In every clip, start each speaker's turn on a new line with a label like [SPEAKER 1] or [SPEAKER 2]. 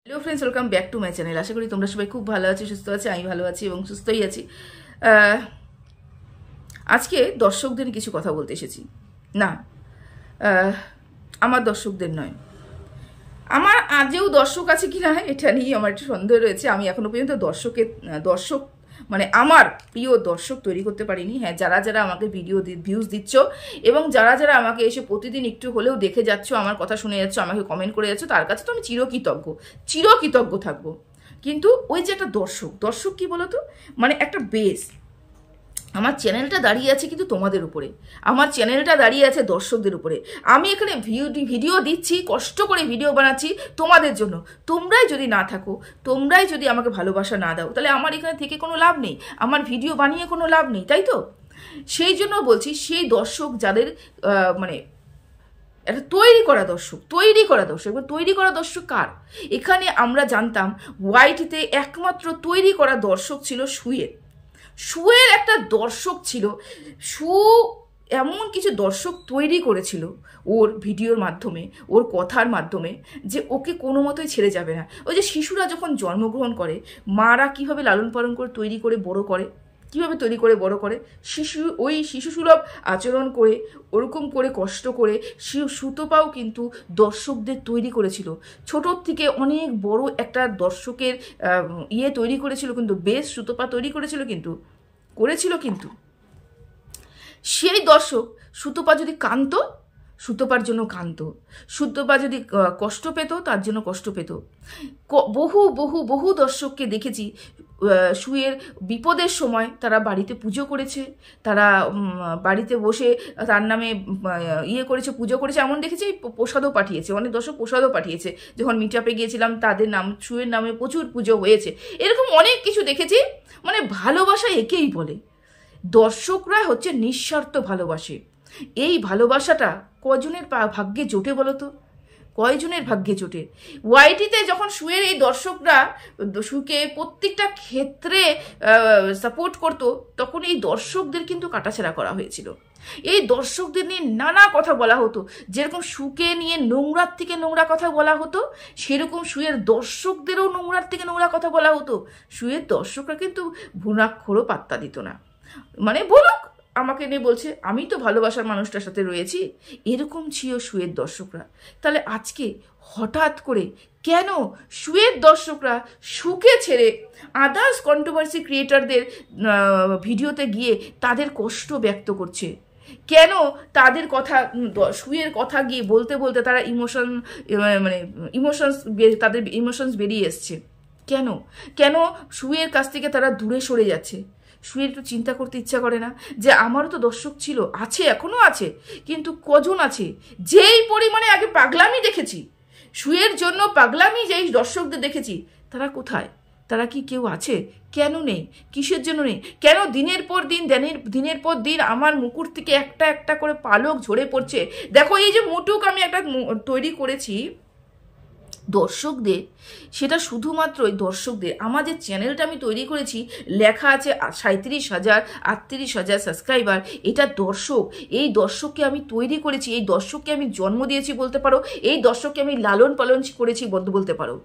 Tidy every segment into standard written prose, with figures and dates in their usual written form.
[SPEAKER 1] Hello friends, welcome back to my channel. আশা করি তোমরা সবাই খুব ভালো আছো, সুস্থ আছি। আমি ভালো আছি এবং সুস্থই আছি। আজকে দর্শকদের কিছু কথা বলতে এসেছি। না, আমার দর্শকদের নয়, আমার আজও দর্শক আছে কিনা এটা নিয়ে আমার একটু সন্দেহ রয়েছে। আমি এখনো পর্যন্ত দর্শক মানে আমার প্রিয় দর্শক তৈরি করতে পারিনি। হ্যাঁ, যারা যারা আমাকে ভিউজ দিচ্ছ এবং যারা যারা আমাকে এসে প্রতিদিন একটু হলেও দেখে যাচ্ছ, আমার কথা শুনে যাচ্ছ, আমাকে কমেন্ট করে যাচ্ছ, তার কাছে তো আমি চিরকৃতজ্ঞ থাকবো। কিন্তু ওই যে একটা দর্শক কি বলতো, মানে একটা বেস। আমার চ্যানেলটা দাঁড়িয়ে আছে কিন্তু তোমাদের উপরে, আমার চ্যানেলটা দাঁড়িয়ে আছে দর্শকদের উপরে। আমি এখানে ভিডিও দিচ্ছি, কষ্ট করে ভিডিও বানাচ্ছি তোমাদের জন্য। তোমরাই যদি না থাকো, তোমরাই যদি আমাকে ভালোবাসা না দাও, তাহলে আমার এখানে থেকে কোনো লাভ নেই, আমার ভিডিও বানিয়ে কোনো লাভ নেই, তাই তো? সেই জন্য বলছি, সেই দর্শক যাদের মানে একটা তৈরি করা দর্শক এবার তৈরি করা দর্শক কার? এখানে আমরা জানতাম ওয়াইটিতে একমাত্র তৈরি করা দর্শক ছিল শুয়ের একটা দর্শক ছিল। এমন কিছু দর্শক তৈরি করেছিল ওর ভিডিওর মাধ্যমে, ওর কথার মাধ্যমে, যে ওকে কোনো মতোই ছেড়ে যাবে না। ওই যে শিশুরা যখন জন্মগ্রহণ করে, মারা কিভাবে লালন পালন করে তৈরি করে বড় করে, শিশু সুলভ আচরণ করে, ওরকম করে কষ্ট করে সুতপাও কিন্তু দর্শকদের তৈরি করেছিল। ছোটোর থেকে অনেক বড় একটা দর্শকের তৈরি করেছিল, কিন্তু বেশ সুতপা তৈরি করেছিল কিন্তু সেই দর্শক সুতপা যদি কাঁদতো, সুতপার জন্য কাঁদতো, সুতপা যদি কষ্ট পেত, তার জন্য কষ্ট পেত। বহু বহু বহু দর্শককে দেখেছি শুয়ের বিপদের সময় তারা বাড়িতে পুজো করেছে, তারা বাড়িতে বসে তার নামে করেছে, পুজো করেছে। এমন দেখেছি প্রসাদও পাঠিয়েছে, অনেক দর্শক প্রসাদও পাঠিয়েছে। যখন মিটআপে গিয়েছিলাম, তাদের শুয়ের নামে প্রচুর পুজো হয়েছে। এরকম অনেক কিছু দেখেছি। মানে ভালোবাসা একেই বলে, দর্শকরা হচ্ছে নিঃস্বার্থ ভালোবাসে। এই ভালোবাসাটা কজনের ভাগ্যে জোটে বলো তো? কয়জনের ভাগ্যে জোটে? ওয়াইটিতে যখন শুয়ের এই দর্শকরা শুকে প্রত্যেকটা ক্ষেত্রে সাপোর্ট করতো, তখন এই দর্শকদের কিন্তু কাটাছেড়া করা হয়েছিল। এই দর্শকদের নিয়ে নানা কথা বলা হতো। যেরকম শুকে নিয়ে নোংরার থেকে নোংরা কথা বলা হতো, সেরকম শুয়ের দর্শকদেরও নোংরার থেকে নোংরা কথা বলা হতো। শুয়ের দর্শকরা কিন্তু ভুনাক্ষরও পাত্তা দিত না। মানে বলুক, আমাকে নিয়ে বলছে, আমি তো ভালোবাসার মানুষটার সাথে রয়েছি, এরকম ছিল শুয়ের দর্শকরা। তাহলে আজকে হঠাৎ করে কেন শুয়ের দর্শকরা শুকে ছেড়ে আদার্স কন্ট্রোভার্সি ক্রিয়েটারদের ভিডিওতে গিয়ে তাদের কষ্ট ব্যক্ত করছে? কেন তাদের কথা, শুয়ের কথা গিয়ে বলতে বলতে তারা তাদের ইমোশনস বেরিয়ে এসছে? কেন শুয়ের কাছ থেকে তারা দূরে সরে যাচ্ছে? শুয়ের একটু চিন্তা করতে ইচ্ছা করে না যে আমারও তো দর্শক ছিল, আছে, এখনো আছে, কিন্তু কজন আছে? যেই পরিমাণে আগে পাগলামি দেখেছি, শুয়ের জন্য পাগলামি যেই দর্শকদের দেখেছি, তারা কোথায়? তারা কি কেউ আছে? কেন নেই? কিসের জন্য নেই? কেন দিনের পর দিন আমার মুকুট থেকে একটা একটা করে পালক ঝরে পড়ছে? দেখো, এই যে মুটুক আমি একটা তৈরি করেছি দর্শকদের, সেটা শুধুমাত্র ওই দর্শকদের। আমার যে চ্যানেলটা আমি তৈরি করেছি, লেখা আছে 37,000 38,000 সাবস্ক্রাইবার, এটা দর্শক। এই দর্শককে আমি তৈরি করেছি, এই দর্শককে আমি জন্ম দিয়েছি বলতে পারো, এই দর্শককে আমি লালন পালন করেছি বলতে পারো।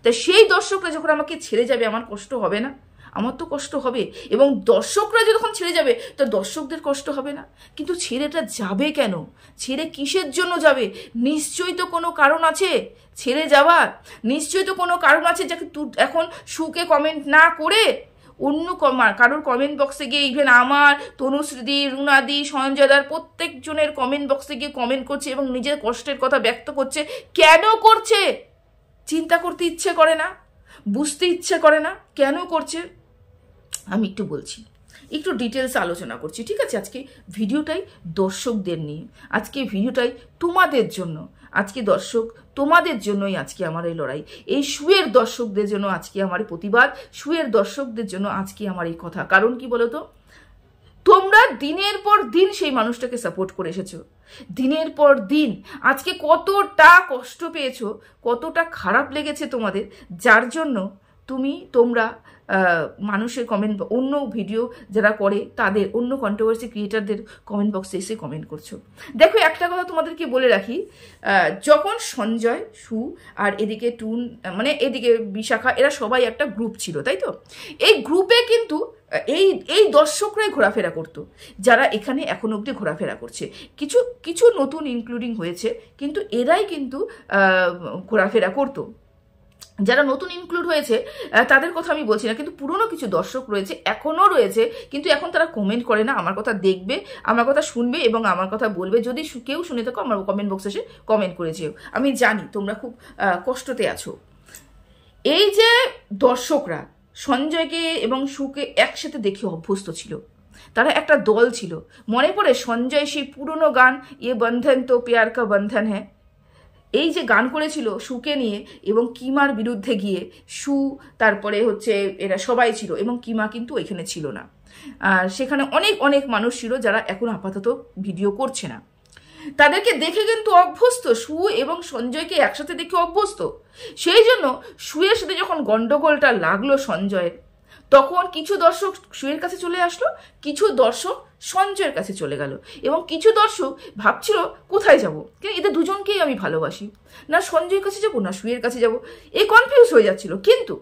[SPEAKER 1] তা সেই দর্শকরা যখন আমাকে ছেড়ে যাবে, আমার কষ্ট হবে না? আমার তো কষ্ট হবে। এবং দর্শকরা যখন ছেড়ে যাবে, তো দর্শকদের কষ্ট হবে না? কিন্তু ছেড়েটা যাবে কেন? ছেড়ে কিসের জন্য যাবে? নিশ্চয়ই তো কোনো কারণ আছে ছেড়ে যাওয়ার। নিশ্চয়ই তো কোনো কারণ আছে, যাকে এখন শুকে কমেন্ট না করে অন্য কারোর কমেন্ট বক্সে গিয়ে, ইভেন আমার, তনুশ্রীদি, রুনাদি, সঞ্জয়দার প্রত্যেকজনের কমেন্ট বক্সে গিয়ে কমেন্ট করছে এবং নিজের কষ্টের কথা ব্যক্ত করছে। কেন করছে? চিন্তা করতে ইচ্ছে করে না? বুঝতে ইচ্ছে করে না কেন করছে? আমি একটু বলছি, একটু ডিটেলস আলোচনা করছি, ঠিক আছে? আজকে ভিডিওটাই দর্শকদের নিয়ে, আজকে ভিডিওটাই তোমাদের জন্য, আজকে দর্শক তোমাদের জন্যই আজকে আমার এই লড়াই। এই শুয়ের দর্শকদের জন্য আজকে আমার প্রতিবাদ, শুয়ের দর্শকদের জন্য আজকে আমার এই কথা। কারণ কি বলতো, তোমরা দিনের পর দিন সেই মানুষটাকে সাপোর্ট করে এসেছো, দিনের পর দিন। আজকে কতটা কষ্ট পেয়েছো, কতটা খারাপ লেগেছে তোমাদের, যার জন্য তোমরা মানুষের কমেন্ট, অন্য ভিডিও যারা করে তাদের, অন্য কন্ট্রোভার্সি ক্রিয়েটারদের কমেন্ট বক্সে এসে কমেন্ট করছো। দেখো একটা কথা তোমাদেরকে বলে রাখি, যখন সঞ্জয়, সু আর এদিকে টুন, মানে এদিকে বিশাখা, এরা সবাই একটা গ্রুপ ছিল, তাই তো? এই গ্রুপে কিন্তু এই দর্শকরাই ঘোরাফেরা করতো, যারা এখানে এখন অবধি ঘোরাফেরা করছে। কিছু কিছু নতুন ইনক্লুডিং হয়েছে, কিন্তু এরাই কিন্তু ঘোরাফেরা করতো। যারা নতুন ইনক্লুড হয়েছে তাদের কথা আমি বলছি না, কিন্তু পুরনো কিছু দর্শক রয়েছে, এখনও রয়েছে, কিন্তু এখন তারা কমেন্ট করে না, আমার কথা দেখবে, আমার কথা শুনবে এবং আমার কথা বলবে। যদি কেউ শুনে থাকো আমার কমেন্ট বক্সে এসে কমেন্ট করেছেও, আমি জানি তোমরা খুব কষ্টতে আছো। এই যে দর্শকরা সঞ্জয়কে এবং সুকে একসাথে দেখে অভ্যস্ত ছিল, তারা একটা দল ছিল। মনে পড়ে সঞ্জয় সেই পুরনো গান ইয়ে বন্ধন তো প্যার কা বন্ধন হ্যাঁ, এই যে গান করেছিল সুকে নিয়ে এবং কিমার বিরুদ্ধে গিয়ে, সু তারপরে হচ্ছে এরা সবাই ছিল এবং কিমা কিন্তু ওইখানে ছিল না। আর সেখানে অনেক অনেক মানুষ ছিল যারা এখন আপাতত ভিডিও করছে না। তাদেরকে দেখে কিন্তু অভ্যস্ত, সু এবং সঞ্জয়কে একসাথে দেখে অভ্যস্ত। সেই জন্য সুয়ের সাথে যখন গন্ডগোলটা লাগলো সঞ্জয়ের, তখন কিছু দর্শক সুয়ের কাছে চলে আসলো, কিছু দর্শক সঞ্জয়ের কাছে চলে গেল এবং কিছু দর্শক ভাবছিল কোথায় যাব, কিন্তু এদের দুজনকেই আমি ভালোবাসি, না সঞ্জয়ের কাছে যাব না সুয়ের কাছে যাব, এই কনফিউজ হয়ে যাচ্ছিল। কিন্তু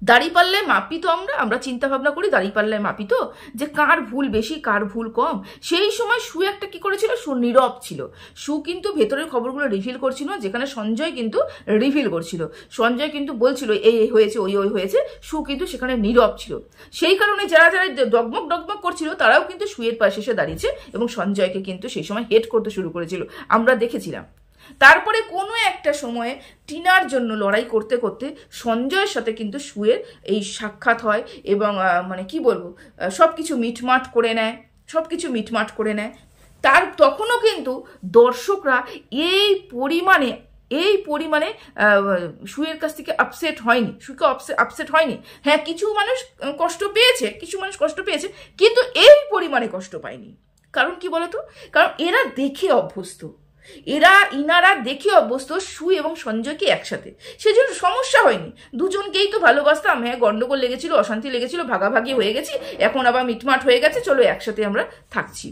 [SPEAKER 1] দাঁড়িপাল্লায় মাপি তো আমরা চিন্তা ভাবনা করি দাঁড়িপাল্লায় মাপি তো, যে কার ভুল বেশি কার ভুল কম। সেই সময় সু একটা কি করেছিল, সু নীরব ছিল। সু কিন্তু ভেতরের খবরগুলো রিভিল করছিল, যেখানে সঞ্জয় কিন্তু রিভিল করছিল। সঞ্জয় কিন্তু বলছিল এই হয়েছে ওই হয়েছে, সু কিন্তু সেখানে নীরব ছিল। সেই কারণে যারা যারা ডগমগ করছিল তারাও কিন্তু সুয়ের পাশে এসে দাঁড়িয়েছে এবং সঞ্জয়কে কিন্তু সেই সময় হেট করতে শুরু করেছিল, আমরা দেখেছিলাম। তারপরে কোনো একটা সময়ে টিনার জন্য লড়াই করতে করতে সঞ্জয়ের সাথে কিন্তু সুয়ের এই সাক্ষাৎ হয় এবং মানে কি বলবো, সব কিছু মিটমাট করে নেয়। তখনও কিন্তু দর্শকরা এই পরিমাণে সুয়ের কাছ থেকে আপসেট হয়নি, সুকে আপসেট হয়নি। হ্যাঁ, কিছু মানুষ কষ্ট পেয়েছে, কিন্তু এই পরিমাণে কষ্ট পায়নি। কারণ কি বলতো, কারণ এরা দেখে অভ্যস্ত, ইনারা দেখে অভ্যস্ত সু এবং সঞ্জয়কে একসাথে, সেজন্য সমস্যা হয়নি। দুজনকেই তো ভালোবাসতাম, হ্যাঁ গন্ডগোল লেগেছিল, অশান্তি লেগেছিল, ভাগাভাগি হয়ে গেছি, এখন আবার মিটমাট হয়ে গেছে, চলো একসাথে আমরা থাকছি।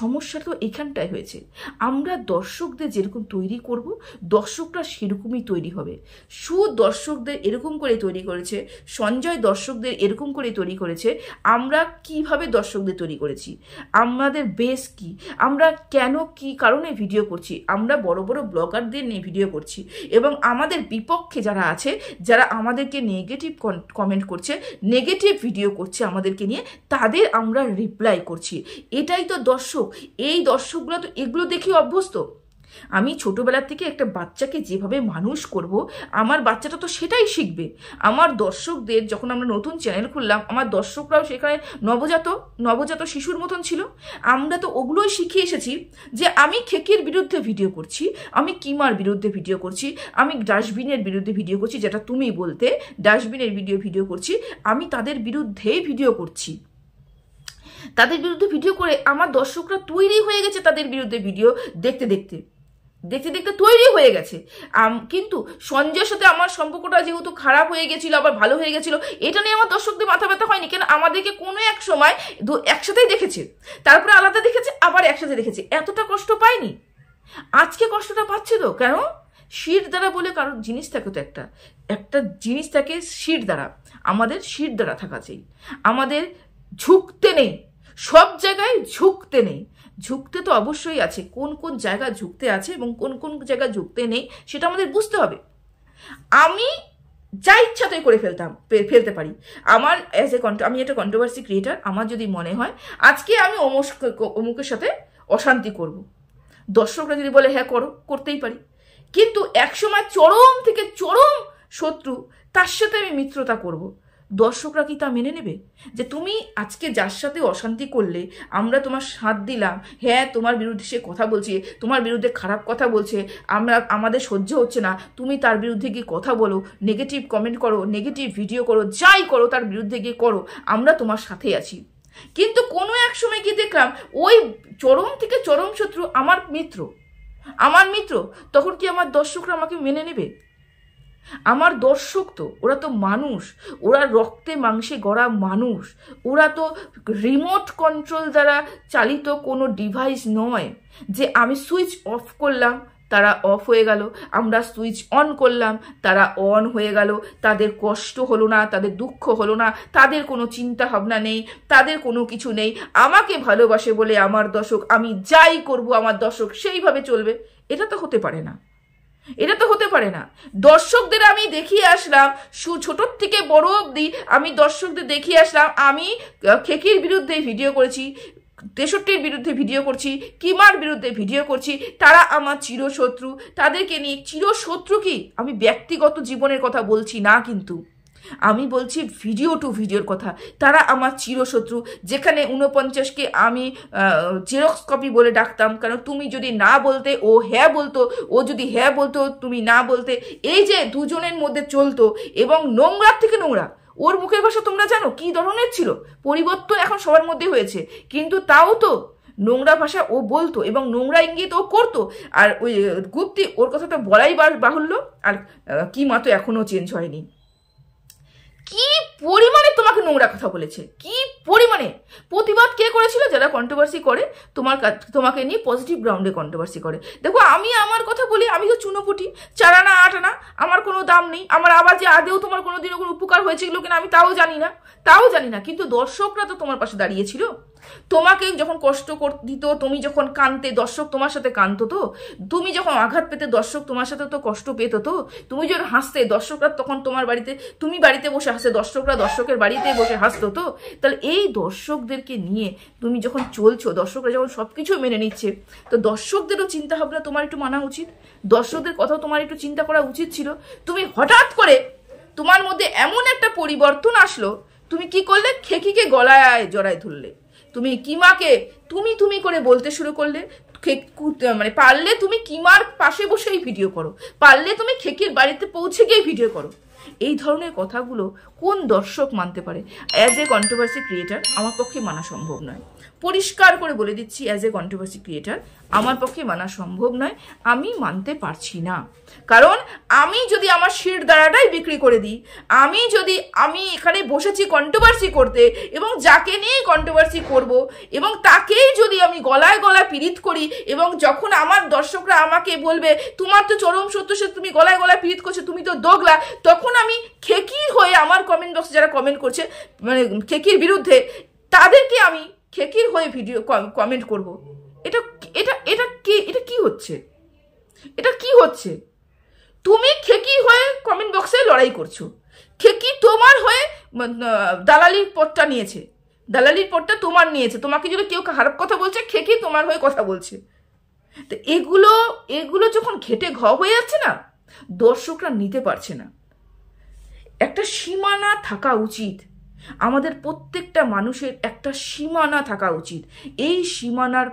[SPEAKER 1] সমস্যা তো এখানটায় হয়েছে, আমরা দর্শকদের যেরকম তৈরি করব দর্শকরা সেরকমই তৈরি হবে। সু দর্শকদের এরকম করে তৈরি করেছে, সঞ্জয় দর্শকদের এরকম করে তৈরি করেছে। আমরা কিভাবে দর্শকদের তৈরি করেছি, আমাদের বেস কি, আমরা কেন কি কারণে ভিডিও করছি, আমরা বড় বড় ব্লগারদের নিয়ে ভিডিও করছি এবং আমাদের বিপক্ষে যারা আছে, যারা আমাদেরকে নেগেটিভ কমেন্ট করছে, নেগেটিভ ভিডিও করছে আমাদেরকে নিয়ে, তাদের আমরা রিপ্লাই করছি। এটাই তো দর্শক। এই দর্শকগুলো তো এগুলো দেখে অভ্যস্ত। আমি ছোটবেলা থেকে একটা বাচ্চাকে যেভাবে মানুষ করব, আমার বাচ্চাটা তো সেটাই শিখবে। আমার দর্শকদের যখন আমরা নতুন চ্যানেল খুললাম, আমার দর্শকরাও সেখানে নবজাত শিশুর মতন ছিল। আমরা তো ওগুলোই শিখে এসেছি যে আমি খেকির বিরুদ্ধে ভিডিও করছি, আমি কিমার বিরুদ্ধে ভিডিও করছি, আমি ডাস্টবিনের বিরুদ্ধে ভিডিও করছি, যেটা তুমি বলতে ডাস্টবিনের ভিডিও করছি, আমি তাদের বিরুদ্ধেই ভিডিও করছি। তাদের বিরুদ্ধে ভিডিও করে আমার দর্শকরা তৈরি হয়ে গেছে, তাদের বিরুদ্ধে ভিডিও দেখতে দেখতে তৈরি হয়ে গেছে। কিন্তু সঞ্জয়ের সাথে আমার সম্পর্কটা যেহেতু খারাপ হয়ে গেছিল, আবার ভালো হয়ে গেছিল, এটা নিয়ে আমার দর্শকদের মাথা ব্যথা হয়নি। কেন, আমাদেরকে কোনো এক সময় একসাথেই দেখেছে, তারপরে আলাদা দেখেছে, আবার একসাথে দেখেছে, এতটা কষ্ট পায়নি। আজকে কষ্টটা পাচ্ছে তো কেন, শির দ্বারা বলে কারোর জিনিস থাকে তো, একটা জিনিস থাকে শির দ্বারা, আমাদের শির দ্বারা থাকা চাই। আমাদের ঝুঁকতে নেই, সব জায়গায় ঝুঁকতে নেই। ঝুঁকতে তো অবশ্যই আছে, কোন কোন জায়গা ঝুঁকতে আছে এবং কোন কোন জায়গা ঝুঁকতে নেই সেটা আমাদের বুঝতে হবে। আমি যা ইচ্ছা তাই করে ফেলতে পারি। আমার আমি একটা কন্ট্রোভার্সি ক্রিয়েটার, আমার যদি মনে হয় আজকে আমি অমুকের সাথে অশান্তি করব, দর্শকরা যদি বলে হ্যাঁ করতেই পারি। কিন্তু একসময় চরম থেকে চরম শত্রু, তার সাথে আমি মিত্রতা করব, দর্শকরা কি তা মেনে নেবে? যে তুমি আজকে যার সাথে অশান্তি করলে, আমরা তোমার সাথ দিলাম, হ্যাঁ তোমার বিরুদ্ধে সে কথা বলছে, তোমার বিরুদ্ধে খারাপ কথা বলছে, আমাদের সহ্য হচ্ছে না, তুমি তার বিরুদ্ধে গিয়ে কথা বলো, নেগেটিভ কমেন্ট করো, নেগেটিভ ভিডিও করো, যাই করো তার বিরুদ্ধে গিয়ে করো, আমরা তোমার সাথে আছি। কিন্তু কোনো এক সময় কি দেখলাম, ওই চরম থেকে চরম শত্রু আমার মিত্র, তখন কি আমার দর্শকরা আমাকে মেনে নেবে? আমার দর্শক তো, ওরা তো মানুষ, ওরা রক্তে মাংসে গড়া মানুষ, ওরা তো রিমোট কন্ট্রোল দ্বারা চালিত কোনো ডিভাইস নয় যে আমি সুইচ অফ করলাম তারা অফ হয়ে গেল, আমরা সুইচ অন করলাম তারা অন হয়ে গেল, তাদের কষ্ট হলো না, তাদের দুঃখ হলো না, তাদের কোনো চিন্তা ভাবনা নেই, তাদের কোনো কিছু নেই। আমাকে ভালোবাসে বলে আমার দর্শক, আমি যাই করব আমার দর্শক সেইভাবে চলবে, এটা তো হতে পারে না, এটা তো হতে পারে না। দর্শকদের আমি দেখিয়ে আসলাম, ছোটোর থেকে বড় অবধি আমি দর্শকদের দেখিয়ে আসলাম, আমি খেকির বিরুদ্ধে ভিডিও করেছি, 63-র বিরুদ্ধে ভিডিও করছি, কিমার বিরুদ্ধে ভিডিও করছি, তারা আমার চিরশত্রু, তাদেরকে নিয়ে চিরশত্রু কি আমি ব্যক্তিগত জীবনের কথা বলছি না, কিন্তু আমি বলছি ভিডিও টু ভিডিওর কথা। তারা আমার চিরশত্রু, যেখানে 49কে আমি জেরক্স কপি বলে ডাকতাম, কারণ তুমি যদি না বলতে ও হ্যাঁ বলতো, ও যদি হ্যাঁ বলতো তুমি না বলতে, এই যে দুজনের মধ্যে চলতো, এবং নোংরার থেকে নোংরা। ওর মুখের ভাষা তোমরা জানো কি ধরনের ছিল, পরিবর্তন এখন সবার মধ্যে হয়েছে, কিন্তু তাও তো নোংরা ভাষা ও বলতো এবং নোংরা ইঙ্গিত ও করতো। আর ওই গুপ্তি, ওর কথাটা বলাই বাহুল্য, আর কিমা তো এখনো চেঞ্জ হয়নি। কি পরিমাণে তোমাকে নোংরা কথা বলেছে, কি পরিমাণে প্রতিবাদ কে করেছিল? যারা কন্ট্রোভার্সি করে তোমাকে নিয়ে পজিটিভ গ্রাউন্ডে কন্ট্রোভার্সি করে। দেখো আমি আমার কথা বলি, আমি তো চুনোপুটি, 4 আনা 8 আনা, আমার কোনো দাম নেই। আমার আবার যে আদেও তোমার কোনোদিনও কোনো উপকার হয়েছিল কিনা আমি তাও জানি না, কিন্তু দর্শকরা তো তোমার পাশে দাঁড়িয়েছিল। তোমাকে যখন কষ্ট দিত, তুমি যখন কাঁদতে, দর্শক তোমার সাথে কাঁদতো তো, তুমি যখন আঘাত পেতে, দর্শক তোমার সাথে তো কষ্ট পেত তো, তুমি যখন হাসতে, দর্শকরা তখন তোমার বাড়িতে, তুমি বাড়িতে বসে হাসতে, দর্শকরা দর্শকের বাড়িতে বসে হাসতো তো। তাহলে এই দর্শকদেরকে নিয়ে তুমি যখন চলছো, দর্শকরা যখন সবকিছু মেনে নিচ্ছে, তো দর্শকদেরও চিন্তা ভাবনা তোমার একটু মানা উচিত, দর্শকদের কথাও তোমার একটু চিন্তা করা উচিত ছিল। তুমি হঠাৎ করে তোমার মধ্যে এমন একটা পরিবর্তন আসলো, তুমি কি করলে? খেকিকে গলায় জড়ায় ধরলে, তুমি কিমাকে তুমি করে বলতে শুরু করলে। মানে পারলে তুমি কিমার পাশে বসেই ভিডিও করো, পারলে তুমি খেকির বাড়িতে পৌঁছে গিয়ে ভিডিও করো। এই ধরনের কথাগুলো কোন দর্শক মানতে পারে? অ্যাজ এ কন্ট্রোভার্সি ক্রিয়েটার আমার পক্ষে মানা সম্ভব নয়, পরিষ্কার করে বলে দিচ্ছি। অ্যাজ এ কন্ট্রোভার্সি ক্রিয়েটার আমার পক্ষে মানা সম্ভব নয়, আমি মানতে পারছি না। কারণ আমি যদি আমার শির দ্বারাটাই বিক্রি করে দিই, আমি এখানে বসেছি কন্ট্রোভার্সি করতে, এবং যাকে নিয়ে কন্ট্রোভার্সি করব, এবং তাকেই যদি আমি গলায় গলায় পীড়িত করি, এবং যখন আমার দর্শকরা আমাকে বলবে তোমার তো চরম সত্য, সে তুমি গলায় গলায় পীড়িত করছো, তুমি তো দোগলা, তখন আমি খেকির হয়ে আমার কমেন্ট বক্সে যারা কমেন্ট করছে, মানে খেকির বিরুদ্ধে, তাদেরকে আমি খেকির হয়ে ভিডিও কমেন্ট করব। এটা কি হচ্ছে? এটা কি হচ্ছে? তুমি খেকি হয়ে কমেন্ট বক্সে লড়াই করছো, খেকি তোমার হয়ে দালালির পথটা নিয়েছে, দালালির পথটা তোমার নিয়েছে। তোমাকে যদি কেউ খারাপ কথা বলছে, খেকি তোমার হয়ে কথা বলছে। তো এগুলো যখন ঘেটে হয়ে যাচ্ছে না, দর্শকরা নিতে পারছে না। একটা সীমানা থাকা উচিত, আমাদের প্রত্যেকটা মানুষের একটা সীমানা থাকা উচিত। এই সীমানার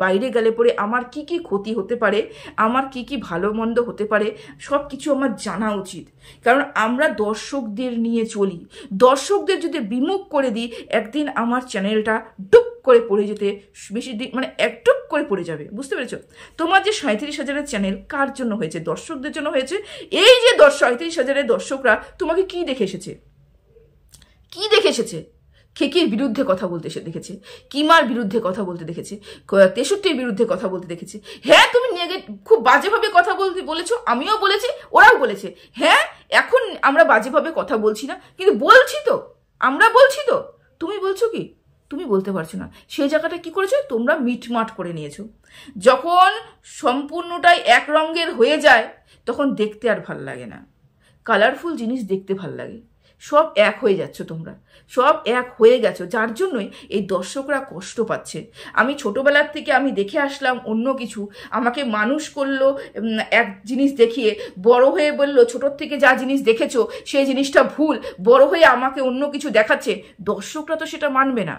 [SPEAKER 1] বাইরে গেলে পরে আমার কি কি ক্ষতি হতে পারে, আমার কি কি ভালো মন্দ হতে পারে, সব কিছু আমার জানা উচিত। কারণ আমরা দর্শকদের নিয়ে চলি, দর্শকদের যদি বিমুখ করে দিই, একদিন আমার চ্যানেলটা ডুব করে পড়ে যেতে বেশি দিন, মানে একটুক করে পড়ে যাবে। বুঝতে পেরেছো? তোমার যে 37,000-এর চ্যানেল কার জন্য হয়েছে? দর্শকদের জন্য হয়েছে। এই যে 37,000-এর দর্শকরা তোমাকে কি দেখে এসেছে? কি দেখে এসেছে? খেকির বিরুদ্ধে কথা বলতে এসে দেখেছে, কিমার বিরুদ্ধে কথা বলতে দেখেছে, 63-র বিরুদ্ধে কথা বলতে দেখেছে। হ্যাঁ, তুমি খুব বাজেভাবে কথা বলেছো, আমিও বলেছি, ওরাও বলেছে। হ্যাঁ, এখন আমরা বাজেভাবে কথা বলছি না, কিন্তু বলছি তো, আমরা বলছি তো। তুমি বলছো কি? তুমি বলতে পারছো না। সেই জায়গাটা কি করেছো? তোমরা মিটমাট করে নিয়েছো। যখন সম্পূর্ণটাই এক রঙের হয়ে যায়, তখন দেখতে আর ভাল লাগে না, কালারফুল জিনিস দেখতে ভাল লাগে। সব এক হয়ে যাচ্ছ, তোমরা সব এক হয়ে গেছো, যার জন্যই এই দর্শকরা কষ্ট পাচ্ছে। আমি ছোটবেলার থেকে আমি দেখে আসলাম অন্য কিছু, আমাকে মানুষ করলো এক জিনিস দেখিয়ে, বড় হয়ে বললো ছোটোর থেকে যা জিনিস দেখেছো সেই জিনিসটা ভুল, বড় হয়ে আমাকে অন্য কিছু দেখাচ্ছে। দর্শকরা তো সেটা মানবে না।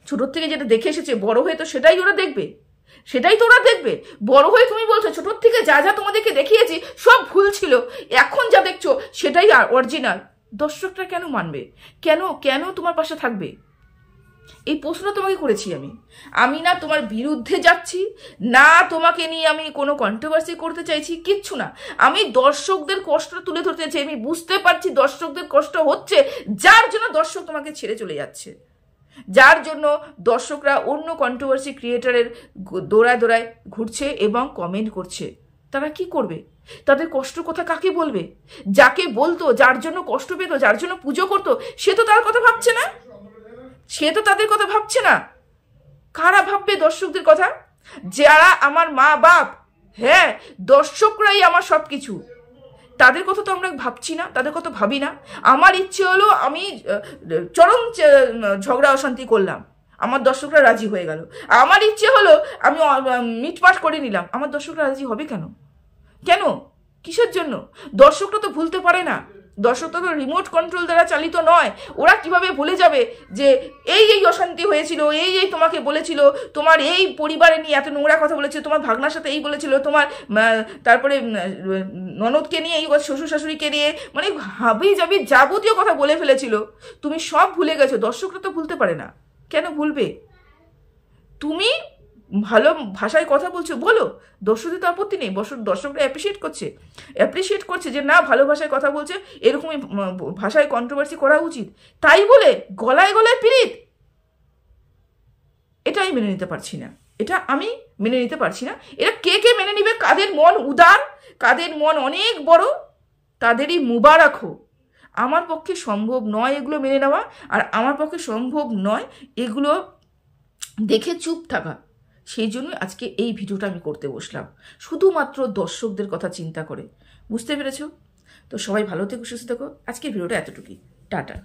[SPEAKER 1] ছোটোর থেকে যেটা দেখে এসেছে, বড় হয়ে তো সেটাই ওরা দেখবে, সেটাই তো ওরা দেখবে। বড় হয়ে তুমি বলছো ছোটোর থেকে যা যা তোমাদেরকে দেখিয়েছি সব ভুল ছিল, এখন যা দেখছো সেটাই অরিজিনাল। দর্শকরা কেন মানবে? কেন তোমার পাশে থাকবে? এই প্রশ্ন তোমাকে করেছি আমি না তোমার বিরুদ্ধে যাচ্ছি, না তোমাকে নিয়ে আমি কোনো কন্ট্রোভার্সি করতে চাইছি, কিচ্ছু না। আমি দর্শকদের কষ্ট তুলে ধরতে চাইছি। আমি বুঝতে পারছি দর্শকদের কষ্ট হচ্ছে, যার জন্য দর্শক তোমাকে ছেড়ে চলে যাচ্ছে, যার জন্য দর্শকরা অন্য কন্ট্রোভার্সি ক্রিয়েটারের দৌড়ায় দৌড়ায় ঘুরছে এবং কমেন্ট করছে। তারা কি করবে? তাদের কষ্ট কথা কাকে বলবে? যাকে বলতো, যার জন্য কষ্ট পেত, যার জন্য পুজো করতো, সে তো তার কথা ভাবছে না, সে তো তাদের কথা ভাবছে না। কারা ভাববে দর্শকদের কথা? যারা আমার মা বাপ, হ্যাঁ, দর্শকরাই আমার সব কিছু। তাদের কথা তো আমরা ভাবছি না, তাদের কথা ভাবি না। আমার ইচ্ছে হলো আমি চরম ঝগড়া অশান্তি করলাম, আমার দর্শকরা রাজি হয়ে গেল। আমার ইচ্ছে হলো আমি মিটমাট করে নিলাম, আমার দর্শকরা রাজি হবে কেন? কেন? কিসের জন্য? দর্শকরা তো ভুলতে পারে না, দর্শকরা তো রিমোট কন্ট্রোল দ্বারা চালিত নয়। ওরা কিভাবে ভুলে যাবে যে এই অশান্তি হয়েছিল, এই তোমাকে বলেছিল, তোমার এই পরিবারে নিয়ে এত নোংরা কথা বলেছিল, তোমার ভাগনার সাথে এই বলেছিল, তোমার তারপরে ননদকে নিয়ে এই শ্বশুর শাশুড়িকে নিয়ে, মানে হাবি যাবি যাবতীয় কথা বলে ফেলেছিল, তুমি সব ভুলে গেছো। দর্শকরা তো ভুলতে পারে না, কেন ভুলবে? তুমি ভালো ভাষায় কথা বলছো, বলো, দর্শকদের তো আপত্তি নেই। দর্শকরা অ্যাপ্রিসিয়েট করছে যে না, ভালো ভাষায় কথা বলছে, এরকমই ভাষায় কন্ট্রোভার্সি করা উচিত। তাই বলে গলায় গলায় পীড়িত, এটা আমি মেনে নিতে পারছি না, এটা আমি মেনে নিতে পারছি না। এটা কে মেনে নিবে? কাদের মন উদার, কাদের মন অনেক বড়, তাদেরই মুবারক হোক। আমার পক্ষে সম্ভব নয় এগুলো মেনে নেওয়া, আর আমার পক্ষে সম্ভব নয় এগুলো দেখে চুপ থাকা। সেই জন্য আজকে এই ভিডিওটা আমি করতে বসলাম, শুধুমাত্র দর্শকদের কথা চিন্তা করে। বুঝতে পেরেছ? তো সবাই ভালো থেকো, সুস্থ থেকো। আজকের ভিডিওটা এতটুকুই। টাটা।